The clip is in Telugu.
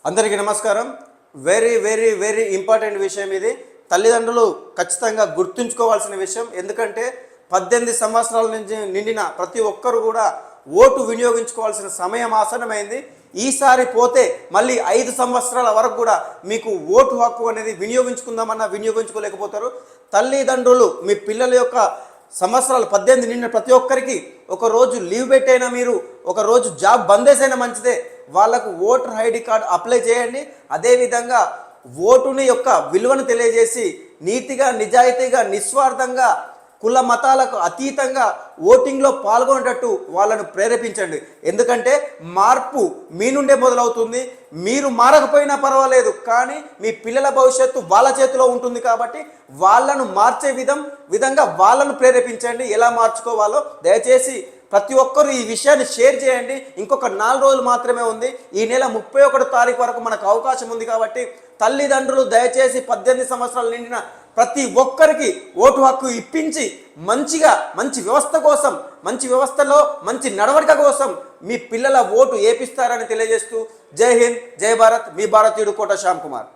అందరికీ నమస్కారం. వెరీ వెరీ వెరీ ఇంపార్టెంట్ విషయం ఇది. తల్లిదండ్రులు ఖచ్చితంగా గుర్తుంచుకోవాల్సిన విషయం. ఎందుకంటే 18 సంవత్సరాల నుంచి నిండిన ప్రతి ఒక్కరు కూడా ఓటు వినియోగించుకోవాల్సిన సమయం ఆసన్నమైంది. ఈసారి పోతే మళ్ళీ 5 సంవత్సరాల వరకు కూడా మీకు ఓటు హక్కు అనేది వినియోగించుకుందామన్నా వినియోగించుకోలేకపోతారు. తల్లిదండ్రులు మీ పిల్లల యొక్క సంవత్సరాలు 18 నిండిన ప్రతి ఒక్కరికి ఒకరోజు లీవ్ పెట్టైనా, మీరు ఒకరోజు జాబ్ బందేసైనా మంచిదే, వాళ్ళకు ఓటర్ ఐడి కార్డు అప్లై చేయండి. అదేవిధంగా ఓటుని యొక్క విలువను తెలియజేసి నీతిగా, నిజాయితీగా, నిస్వార్థంగా, కుల మతాలకు అతీతంగా ఓటింగ్లో పాల్గొనేటట్టు వాళ్ళను ప్రేరేపించండి. ఎందుకంటే మార్పు మీ నుండే మొదలవుతుంది. మీరు మారకపోయినా పర్వాలేదు, కానీ మీ పిల్లల భవిష్యత్తు వాళ్ళ చేతిలో ఉంటుంది. కాబట్టి వాళ్ళను మార్చే విధంగా వాళ్ళను ప్రేరేపించండి. ఎలా మార్చుకోవాలో దయచేసి ప్రతి ఒక్కరు ఈ విషయాన్ని షేర్ చేయండి. ఇంకొక 4 రోజులు మాత్రమే ఉంది. ఈ నెల 31 తారీఖు వరకు మనకు అవకాశం ఉంది. కాబట్టి తల్లిదండ్రులు దయచేసి 18 సంవత్సరాలు నిండిన ప్రతి ఒక్కరికి ఓటు హక్కు ఇప్పించి మంచి వ్యవస్థ కోసం, మంచి వ్యవస్థలో మంచి నడవడిక కోసం మీ పిల్లల ఓటు ఏపిస్తారని తెలియజేస్తూ జై హింద్, జై భారత్. మీ భారతీయుడు కోట శ్యామ్ కుమార్.